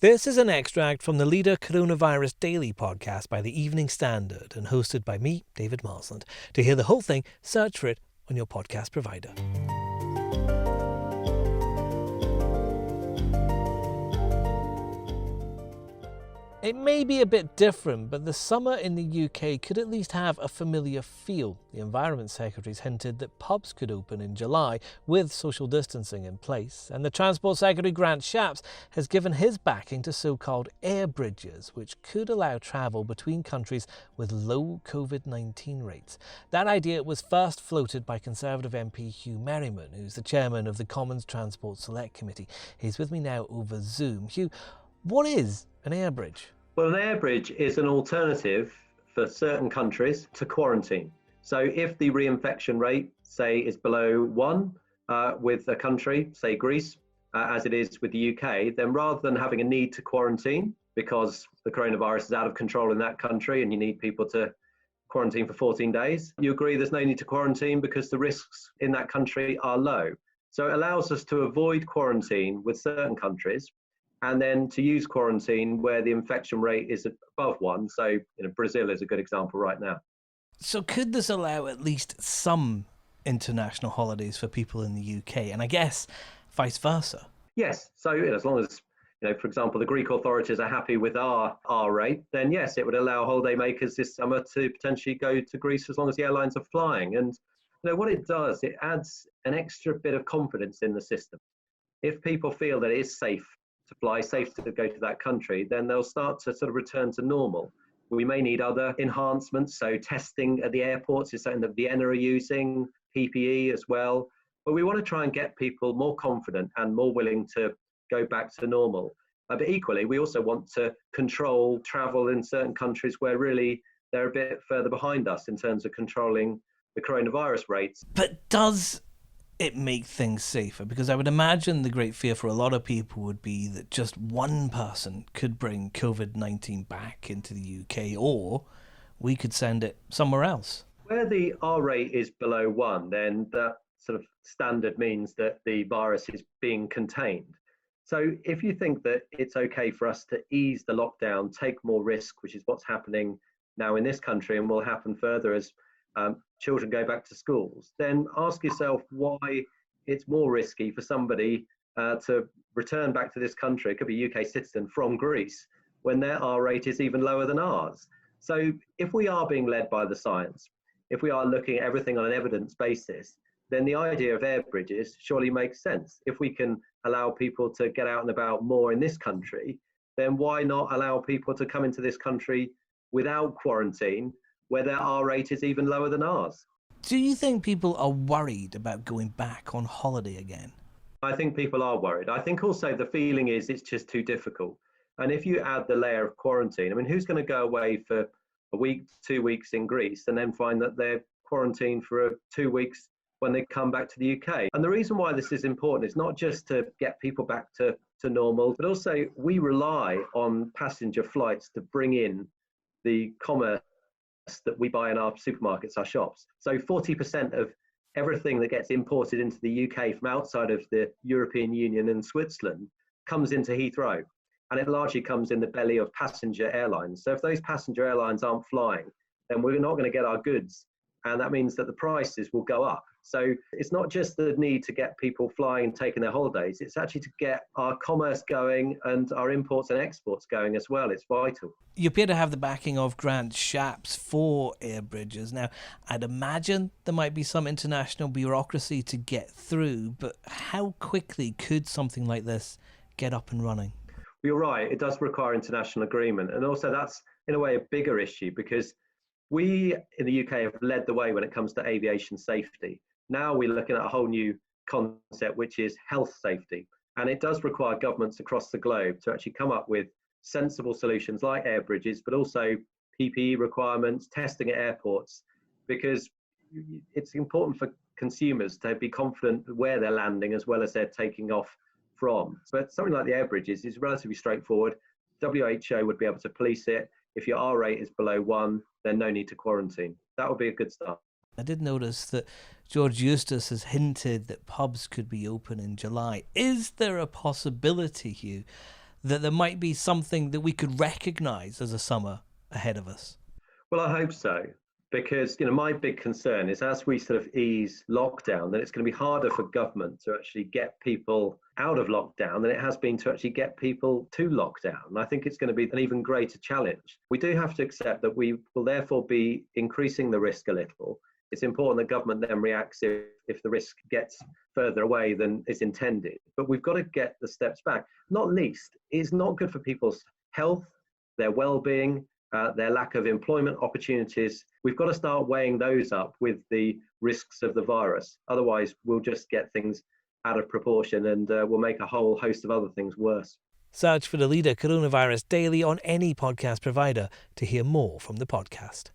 This is an extract from the Leader Coronavirus Daily podcast by the Evening Standard and hosted by me, David Marsland. To hear the whole thing, search for it on your podcast provider. It may be a bit different, but the summer in the UK could at least have a familiar feel. The Environment Secretary's hinted that pubs could open in July with social distancing in place, and the Transport Secretary Grant Shapps has given his backing to so-called air bridges, which could allow travel between countries with low COVID-19 rates. That idea was first floated by Conservative MP Huw Merriman, who's the chairman of the Commons Transport Select Committee. He's with me now over Zoom. Huw, what is an air bridge? Well, an air bridge is an alternative for certain countries to quarantine. So if the reinfection rate, say, is below 1 with a country, say Greece, as it is with the UK, then rather than having a need to quarantine because the coronavirus is out of control in that country and you need people to quarantine for 14 days, you agree there's no need to quarantine because the risks in that country are low. So it allows us to avoid quarantine with certain countries, and then to use quarantine where the infection rate is above 1. So, Brazil is a good example right now. So could this allow at least some international holidays for people in the UK, and I guess vice versa? Yes. So as long as, for example, the Greek authorities are happy with our rate, then yes, it would allow holidaymakers this summer to potentially go to Greece as long as the airlines are flying. And what it does, it adds an extra bit of confidence in the system. If people feel that it is safe to fly, safe to go to that country, then they'll start to sort of return to normal. We may need other enhancements, so testing at the airports is something that Vienna are using, PPE as well. But we want to try and get people more confident and more willing to go back to normal. But equally, we also want to control travel in certain countries where really they're a bit further behind us in terms of controlling the coronavirus rates. But does it make things safer? Because I would imagine the great fear for a lot of people would be that just one person could bring COVID-19 back into the UK, or we could send it somewhere else. Where the R rate is below 1, then that sort of standard means that the virus is being contained. So if you think that it's okay for us to ease the lockdown, take more risk, which is what's happening now in this country and will happen further as children go back to schools, then ask yourself why it's more risky for somebody to return back to this country, it could be a UK citizen from Greece, when their R rate is even lower than ours. So if we are being led by the science, if we are looking at everything on an evidence basis, then the idea of air bridges surely makes sense. If we can allow people to get out and about more in this country, then why not allow people to come into this country without quarantine, where their R rate is even lower than ours? Do you think people are worried about going back on holiday again? I think people are worried. I think also the feeling is it's just too difficult. And if you add the layer of quarantine, who's going to go away for a week, 2 weeks in Greece and then find that they're quarantined for 2 weeks when they come back to the UK? And the reason why this is important is not just to get people back to normal, but also we rely on passenger flights to bring in the commerce that we buy in our supermarkets, our shops. So 40% of everything that gets imported into the UK from outside of the European Union and Switzerland comes into Heathrow, and it largely comes in the belly of passenger airlines. So if those passenger airlines aren't flying, then we're not going to get our goods, and that means that the prices will go up. So it's not just the need to get people flying and taking their holidays, it's actually to get our commerce going and our imports and exports going as well. It's vital. You appear to have the backing of Grant Shapps for air bridges. Now, I'd imagine there might be some international bureaucracy to get through, but how quickly could something like this get up and running? You're right, it does require international agreement. And also that's, in a way, a bigger issue because we in the UK have led the way when it comes to aviation safety. Now we're looking at a whole new concept, which is health safety. And it does require governments across the globe to actually come up with sensible solutions like air bridges, but also PPE requirements, testing at airports, because it's important for consumers to be confident where they're landing as well as they're taking off from. But something like the air bridges is relatively straightforward. WHO would be able to police it. If your R rate is below 1, then no need to quarantine. That would be a good start. I did notice that George Eustice has hinted that pubs could be open in July. Is there a possibility, Huw, that there might be something that we could recognise as a summer ahead of us? Well, I hope so, because my big concern is as we sort of ease lockdown, that it's going to be harder for government to actually get people out of lockdown than it has been to actually get people to lockdown. And I think it's going to be an even greater challenge. We do have to accept that we will therefore be increasing the risk a little. It's important that government then reacts if the risk gets further away than is intended. But we've got to get the steps back. Not least, it's not good for people's health, their well-being, their lack of employment opportunities. We've got to start weighing those up with the risks of the virus. Otherwise, we'll just get things out of proportion and we'll make a whole host of other things worse. Search for the Leader Coronavirus Daily on any podcast provider to hear more from the podcast.